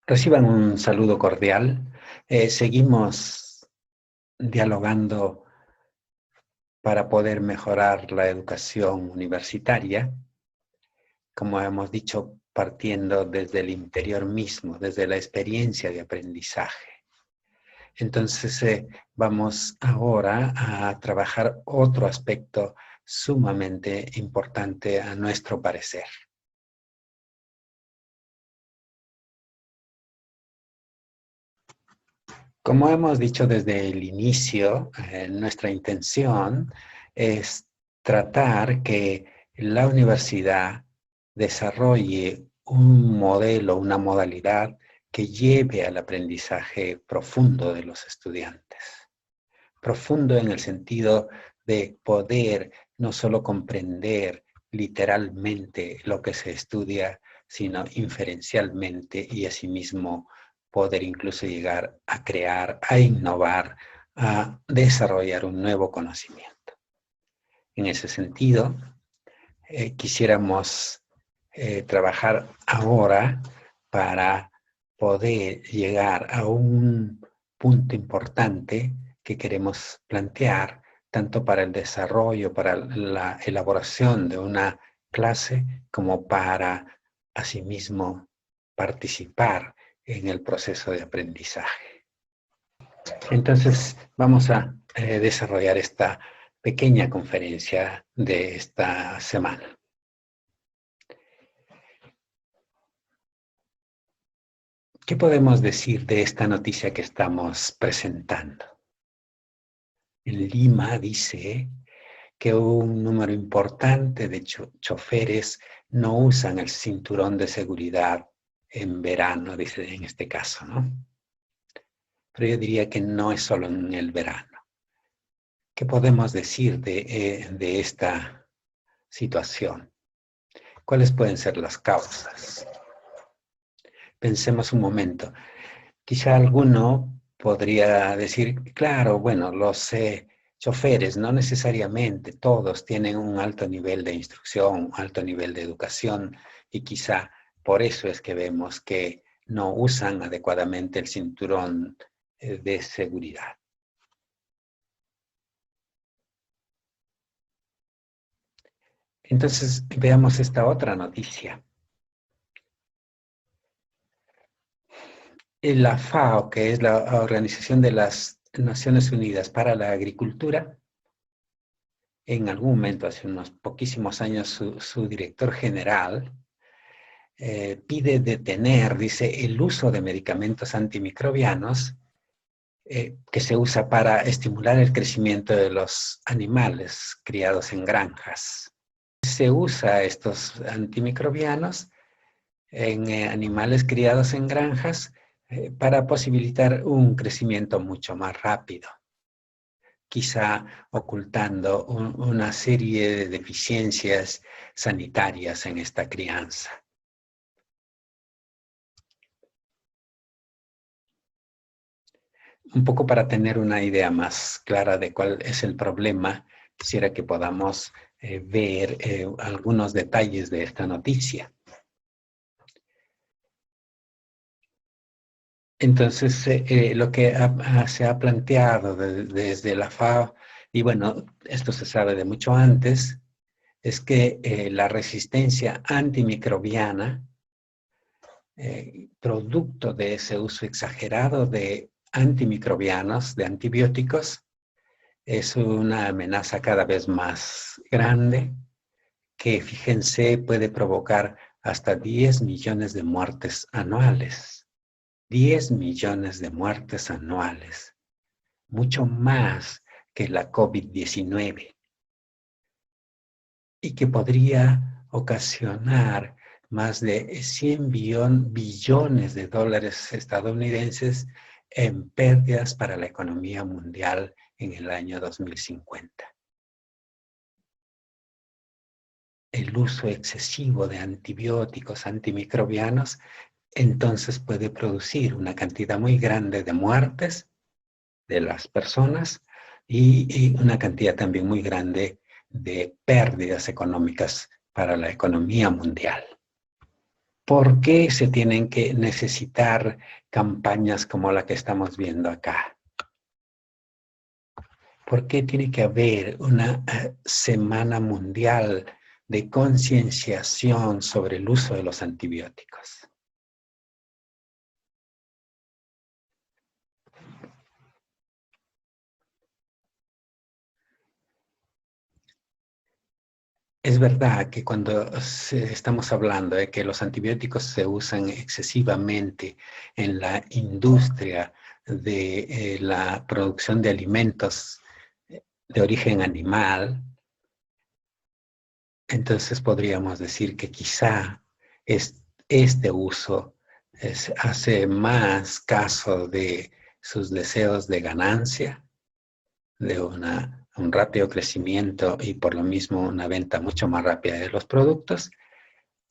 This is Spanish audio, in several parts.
Reciban un saludo cordial. Seguimos dialogando para poder mejorar la educación universitaria, como hemos dicho, partiendo desde el interior mismo, desde la experiencia de aprendizaje. Entonces, vamos ahora a trabajar otro aspecto sumamente importante a nuestro parecer. Como hemos dicho desde el inicio, nuestra intención es tratar que la universidad desarrolle un modelo, una modalidad que lleve al aprendizaje profundo de los estudiantes. Profundo en el sentido de poder no solo comprender literalmente lo que se estudia, sino inferencialmente y asimismo poder incluso llegar a crear, a innovar, a desarrollar un nuevo conocimiento. En ese sentido, quisiéramos trabajar ahora para poder llegar a un punto importante que queremos plantear, tanto para el desarrollo, para la elaboración de una clase, como para, asimismo, participar en el proceso de aprendizaje. Entonces, vamos a desarrollar esta pequeña conferencia de esta semana. ¿Qué podemos decir de esta noticia que estamos presentando? En Lima dice que un número importante de choferes no usan el cinturón de seguridad en verano, dice en este caso, ¿no? Pero yo diría que no es solo en el verano. ¿Qué podemos decir de esta situación? ¿Cuáles pueden ser las causas? Pensemos un momento. Quizá alguno podría decir, claro, bueno, los choferes no necesariamente todos tienen un alto nivel de instrucción, un alto nivel de educación, y quizá por eso es que vemos que no usan adecuadamente el cinturón de seguridad. Entonces, veamos esta otra noticia. La FAO, que es la Organización de las Naciones Unidas para la Agricultura, en algún momento, hace unos poquísimos años, su director general pide detener, dice, el uso de medicamentos antimicrobianos que se usa para estimular el crecimiento de los animales criados en granjas. Se usa estos antimicrobianos en animales criados en granjas para posibilitar un crecimiento mucho más rápido, quizá ocultando una serie de deficiencias sanitarias en esta crianza. Un poco para tener una idea más clara de cuál es el problema, quisiera que podamos ver algunos detalles de esta noticia. Entonces, lo que se ha planteado desde la FAO, y bueno, esto se sabe de mucho antes, es que la resistencia antimicrobiana, producto de ese uso exagerado de antimicrobianos, de antibióticos, es una amenaza cada vez más grande que, fíjense, puede provocar hasta 10 millones de muertes anuales. 10 millones de muertes anuales, mucho más que la COVID-19, y que podría ocasionar más de 100 billones de dólares estadounidenses en pérdidas para la economía mundial en el año 2050. El uso excesivo de antibióticos, antimicrobianos, entonces puede producir una cantidad muy grande de muertes de las personas y una cantidad también muy grande de pérdidas económicas para la economía mundial. ¿Por qué se tienen que necesitar campañas como la que estamos viendo acá? ¿Por qué tiene que haber una semana mundial de concienciación sobre el uso de los antibióticos? Es verdad que cuando estamos hablando de que los antibióticos se usan excesivamente en la industria de la producción de alimentos de origen animal, entonces podríamos decir que quizá este uso hace más caso de sus deseos de ganancia, de un rápido crecimiento y por lo mismo una venta mucho más rápida de los productos,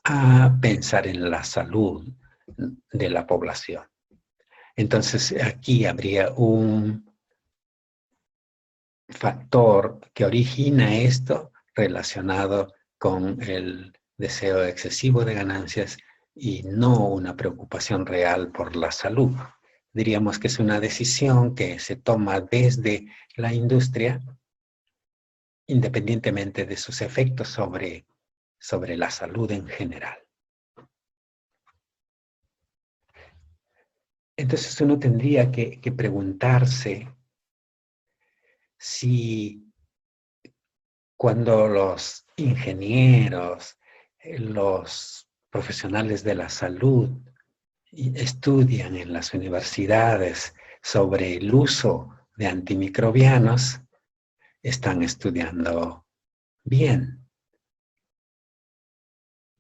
a pensar en la salud de la población. Entonces aquí habría un factor que origina esto relacionado con el deseo excesivo de ganancias y no una preocupación real por la salud. Diríamos que es una decisión que se toma desde la industria, independientemente de sus efectos sobre la salud en general. Entonces uno tendría que preguntarse si cuando los ingenieros, los profesionales de la salud estudian en las universidades sobre el uso de antimicrobianos, están estudiando bien.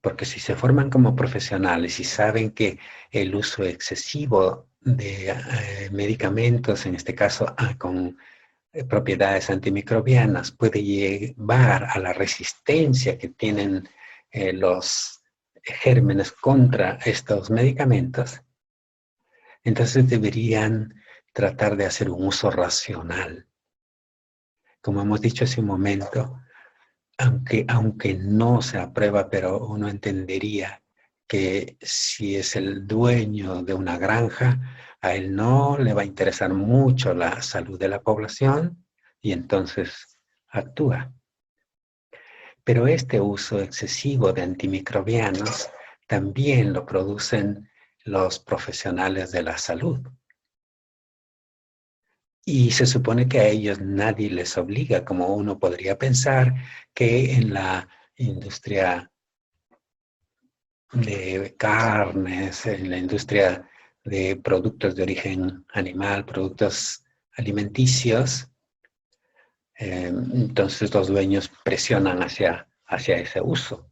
Porque si se forman como profesionales y saben que el uso excesivo de medicamentos, en este caso con propiedades antimicrobianas, puede llevar a la resistencia que tienen los gérmenes contra estos medicamentos, entonces deberían tratar de hacer un uso racional. Como hemos dicho hace un momento, aunque no se aprueba, pero uno entendería que si es el dueño de una granja, a él no le va a interesar mucho la salud de la población y entonces actúa. Pero este uso excesivo de antimicrobianos también lo producen los profesionales de la salud. Y se supone que a ellos nadie les obliga, como uno podría pensar que en la industria de carnes, en la industria de productos de origen animal, productos alimenticios, entonces los dueños presionan hacia ese uso.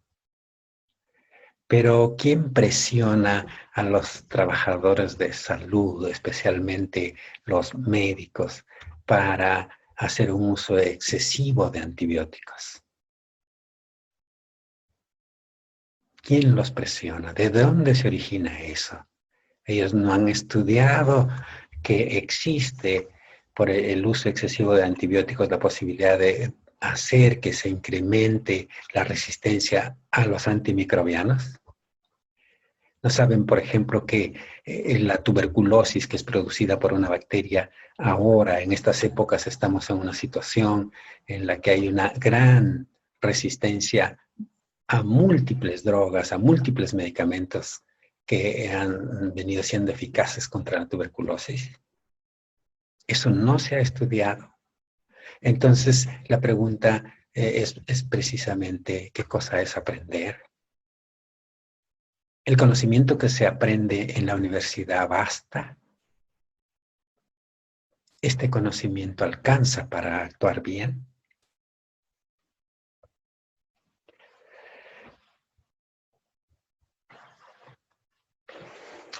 Pero ¿quién presiona a los trabajadores de salud, especialmente los médicos, para hacer un uso excesivo de antibióticos? ¿Quién los presiona? ¿De dónde se origina eso? Ellos no han estudiado que existe por el uso excesivo de antibióticos la posibilidad de hacer que se incremente la resistencia a los antimicrobianos. No saben, por ejemplo, que la tuberculosis que es producida por una bacteria, ahora en estas épocas estamos en una situación en la que hay una gran resistencia a múltiples drogas, a múltiples medicamentos que han venido siendo eficaces contra la tuberculosis. Eso no se ha estudiado. Entonces, la pregunta es precisamente qué cosa es aprender. ¿El conocimiento que se aprende en la universidad basta? ¿Este conocimiento alcanza para actuar bien?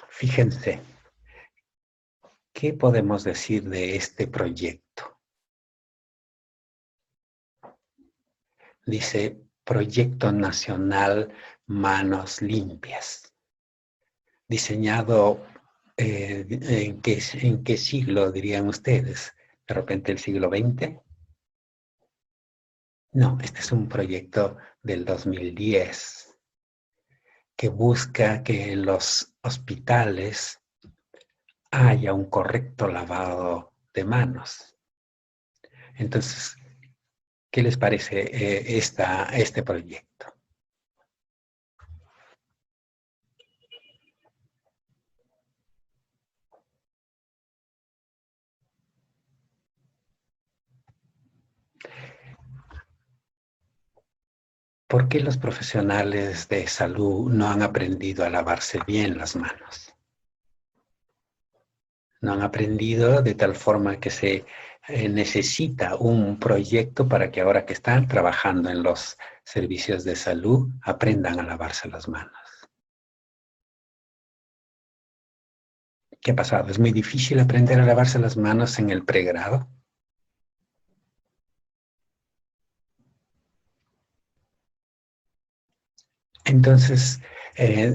Fíjense, ¿qué podemos decir de este proyecto? Dice, Proyecto Nacional Manos Limpias. Diseñado, ¿en qué siglo dirían ustedes? ¿De repente el siglo XX? No, este es un proyecto del 2010. que busca que en los hospitales haya un correcto lavado de manos. Entonces, ¿qué les parece este proyecto? ¿Por qué los profesionales de salud no han aprendido a lavarse bien las manos? No han aprendido de tal forma que se necesita un proyecto para que ahora que están trabajando en los servicios de salud aprendan a lavarse las manos. ¿Qué ha pasado? ¿Es muy difícil aprender a lavarse las manos en el pregrado? Entonces,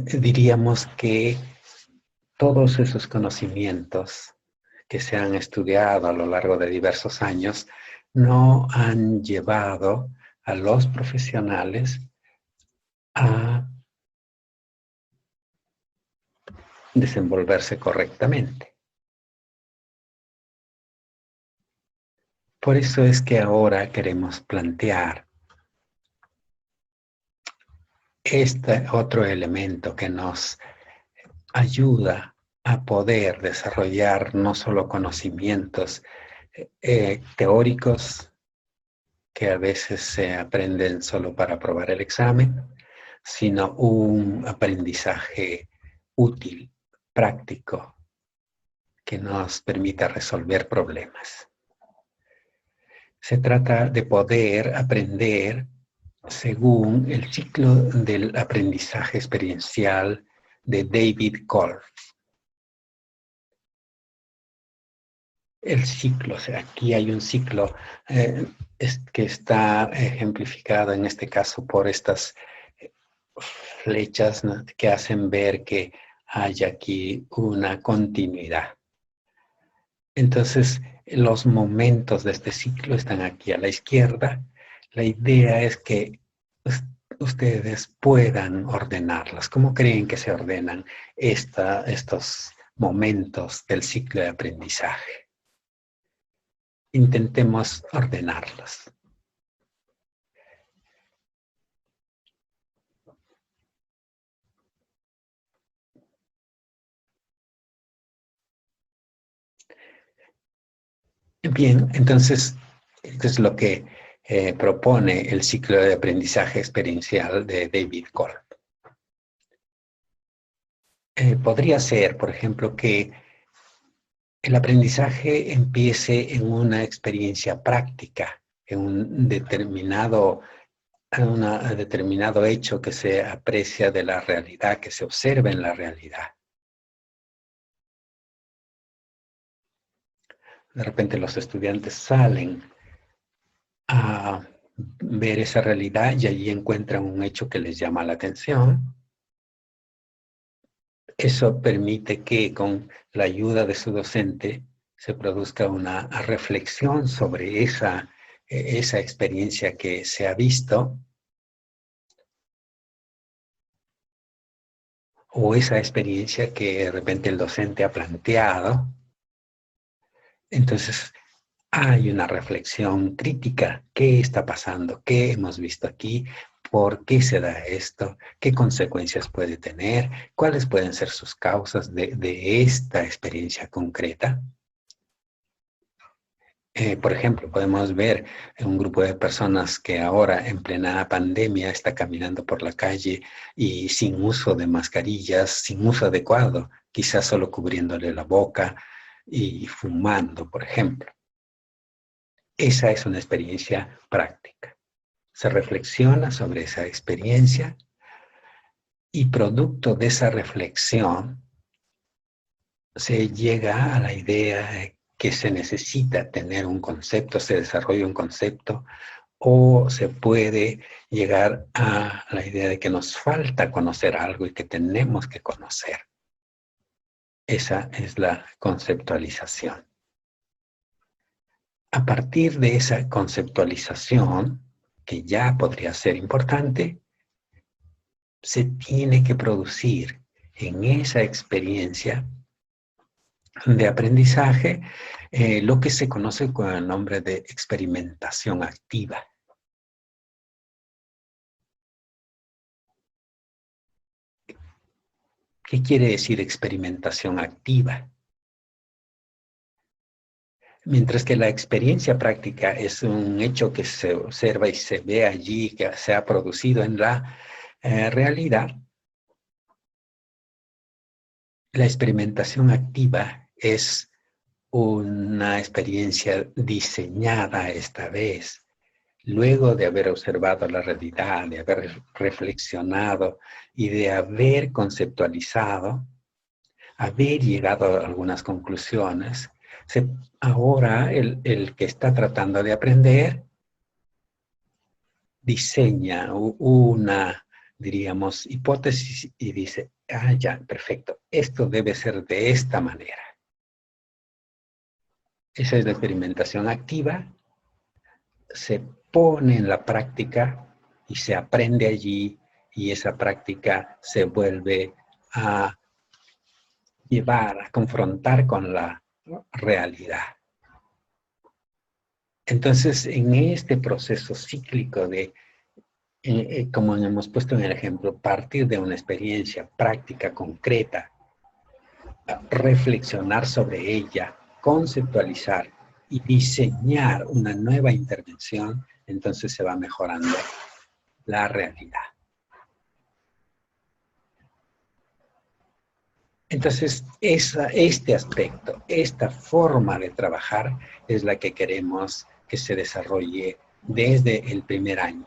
diríamos que todos esos conocimientos que se han estudiado a lo largo de diversos años no han llevado a los profesionales a desenvolverse correctamente. Por eso es que ahora queremos plantear este otro elemento que nos ayuda a poder desarrollar no solo conocimientos teóricos que a veces se aprenden solo para aprobar el examen, sino un aprendizaje útil, práctico, que nos permita resolver problemas. Se trata de poder aprender según el ciclo del aprendizaje experiencial de David Kolb. El ciclo, o sea, aquí hay un ciclo que está ejemplificado en este caso por estas flechas, ¿no?, que hacen ver que hay aquí una continuidad. Entonces, los momentos de este ciclo están aquí a la izquierda. La idea es que ustedes puedan ordenarlos. ¿Cómo creen que se ordenan estos momentos del ciclo de aprendizaje? Intentemos ordenarlos. Bien, entonces, esto es lo que propone el ciclo de aprendizaje experiencial de David Kolb. Podría ser, por ejemplo, que el aprendizaje empiece en una experiencia práctica, en un determinado hecho que se aprecia de la realidad, que se observa en la realidad. De repente los estudiantes salen a ver esa realidad y allí encuentran un hecho que les llama la atención. Eso permite que con la ayuda de su docente se produzca una reflexión sobre esa experiencia que se ha visto o esa experiencia que de repente el docente ha planteado. Entonces, hay una reflexión crítica. ¿Qué está pasando? ¿Qué hemos visto aquí? ¿Por qué se da esto? ¿Qué consecuencias puede tener? ¿Cuáles pueden ser sus causas de esta experiencia concreta? Por ejemplo, podemos ver un grupo de personas que ahora en plena pandemia está caminando por la calle y sin uso de mascarillas, sin uso adecuado, quizás solo cubriéndole la boca y fumando, por ejemplo. Esa es una experiencia práctica. Se reflexiona sobre esa experiencia y producto de esa reflexión se llega a la idea que se necesita tener un concepto, se desarrolla un concepto, o se puede llegar a la idea de que nos falta conocer algo y que tenemos que conocer. Esa es la conceptualización. A partir de esa conceptualización, que ya podría ser importante, se tiene que producir en esa experiencia de aprendizaje lo que se conoce con el nombre de experimentación activa. ¿Qué quiere decir experimentación activa? Mientras que la experiencia práctica es un hecho que se observa y se ve allí, que se ha producido en la realidad, la experimentación activa es una experiencia diseñada esta vez, luego de haber observado la realidad, de haber reflexionado y de haber conceptualizado, haber llegado a algunas conclusiones. Ahora el que está tratando de aprender diseña una, diríamos, hipótesis y dice, ya, perfecto, esto debe ser de esta manera. Esa es la experimentación activa, se pone en la práctica y se aprende allí y esa práctica se vuelve a llevar, a confrontar con la realidad. Entonces, en este proceso cíclico de, como hemos puesto en el ejemplo, partir de una experiencia práctica, concreta, reflexionar sobre ella, conceptualizar y diseñar una nueva intervención, entonces se va mejorando la realidad. Entonces, este aspecto, esta forma de trabajar es la que queremos que se desarrolle desde el primer año.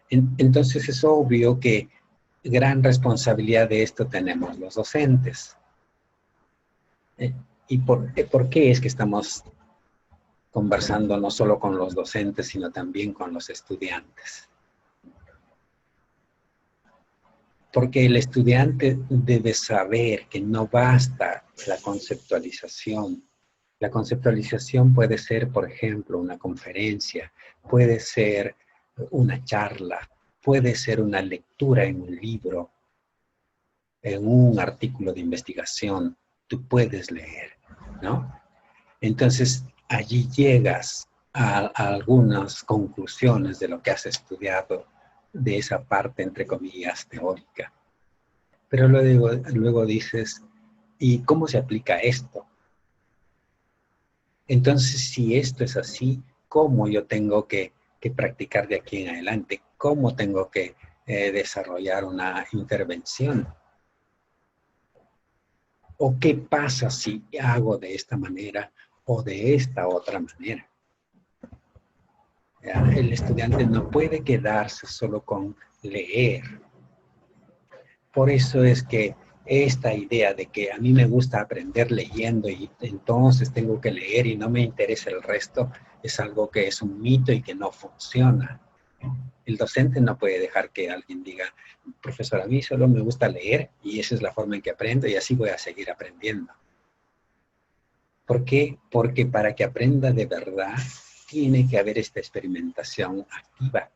Entonces, es obvio que gran responsabilidad de esto tenemos los docentes. ¿Y por qué es que estamos conversando no solo con los docentes, sino también con los estudiantes? Porque el estudiante debe saber que no basta la conceptualización. La conceptualización puede ser, por ejemplo, una conferencia, puede ser una charla, puede ser una lectura en un libro, en un artículo de investigación. Tú puedes leer, ¿no? Entonces, allí llegas a algunas conclusiones de lo que has estudiado, de esa parte, entre comillas, teórica. Pero luego dices, ¿y cómo se aplica esto? Entonces, si esto es así, ¿cómo yo tengo que practicar de aquí en adelante? ¿Cómo tengo que desarrollar una intervención? ¿O qué pasa si hago de esta manera o de esta otra manera? El estudiante no puede quedarse solo con leer. Por eso es que esta idea de que a mí me gusta aprender leyendo y entonces tengo que leer y no me interesa el resto, es algo que es un mito y que no funciona. El docente no puede dejar que alguien diga, profesor, a mí solo me gusta leer y esa es la forma en que aprendo y así voy a seguir aprendiendo. ¿Por qué? Porque para que aprenda de verdad, tiene que haber esta experimentación activa.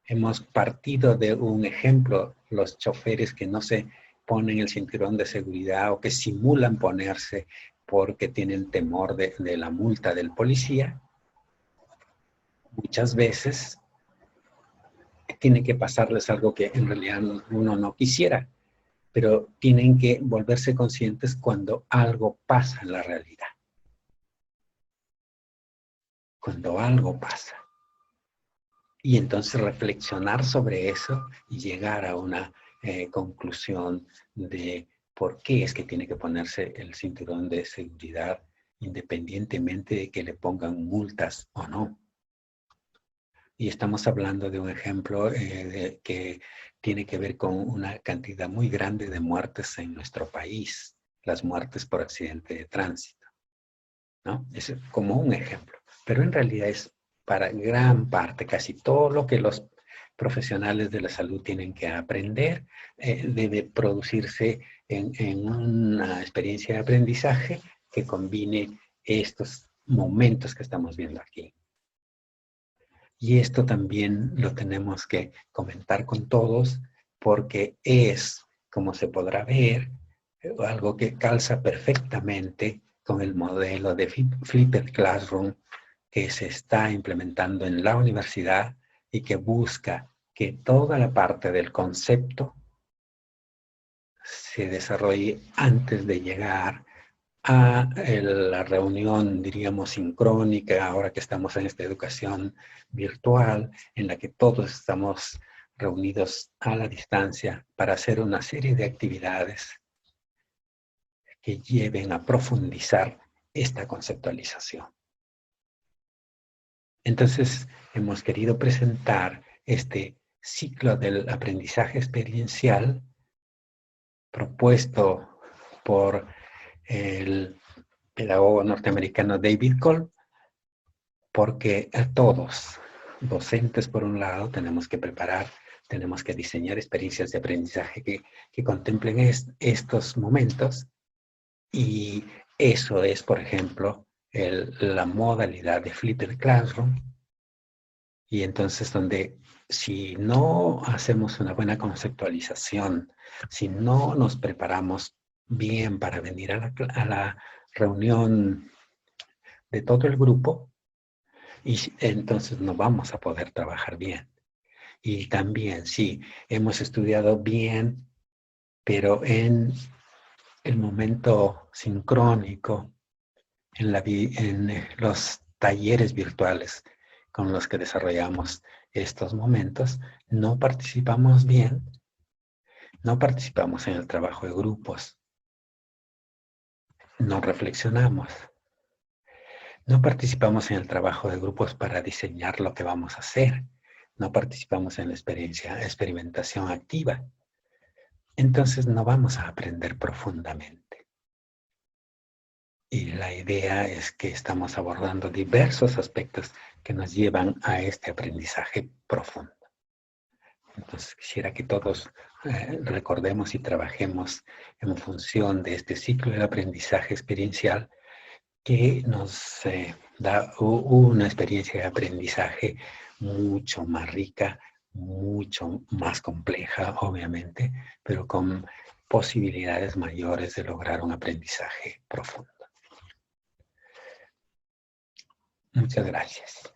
Hemos partido de un ejemplo, los choferes que no se ponen el cinturón de seguridad o que simulan ponerse porque tienen temor de la multa del policía. Muchas veces tiene que pasarles algo que en realidad uno no quisiera, pero tienen que volverse conscientes cuando algo pasa en la realidad. Cuando algo pasa. Y entonces reflexionar sobre eso y llegar a una conclusión de por qué es que tiene que ponerse el cinturón de seguridad independientemente de que le pongan multas o no. Y estamos hablando de un ejemplo que tiene que ver con una cantidad muy grande de muertes en nuestro país, las muertes por accidente de tránsito, ¿no? Es como un ejemplo, pero en realidad es para gran parte, casi todo lo que los profesionales de la salud tienen que aprender, debe producirse en una experiencia de aprendizaje que combine estos momentos que estamos viendo aquí. Y esto también lo tenemos que comentar con todos porque es, como se podrá ver, algo que calza perfectamente con el modelo de Flipped Classroom que se está implementando en la universidad y que busca que toda la parte del concepto se desarrolle antes de llegar a la reunión, diríamos, sincrónica, ahora que estamos en esta educación virtual, en la que todos estamos reunidos a la distancia para hacer una serie de actividades que lleven a profundizar esta conceptualización. Entonces, hemos querido presentar este ciclo del aprendizaje experiencial propuesto por el pedagogo norteamericano David Kolb, porque a todos, docentes por un lado, tenemos que preparar, tenemos que diseñar experiencias de aprendizaje que contemplen estos momentos, y eso es, por ejemplo, la modalidad de Flipped Classroom, y entonces donde si no hacemos una buena conceptualización, si no nos preparamos bien para venir a la reunión de todo el grupo, y entonces no vamos a poder trabajar bien. Y también, sí, hemos estudiado bien, pero en el momento sincrónico, en los talleres virtuales con los que desarrollamos estos momentos, no participamos bien, no participamos en el trabajo de grupos, no reflexionamos, no participamos en el trabajo de grupos para diseñar lo que vamos a hacer, no participamos en la experimentación activa. Entonces no vamos a aprender profundamente. Y la idea es que estamos abordando diversos aspectos que nos llevan a este aprendizaje profundo. Entonces quisiera que todos recordemos y trabajemos en función de este ciclo del aprendizaje experiencial que nos da una experiencia de aprendizaje mucho más rica, mucho más compleja, obviamente, pero con posibilidades mayores de lograr un aprendizaje profundo. Muchas gracias.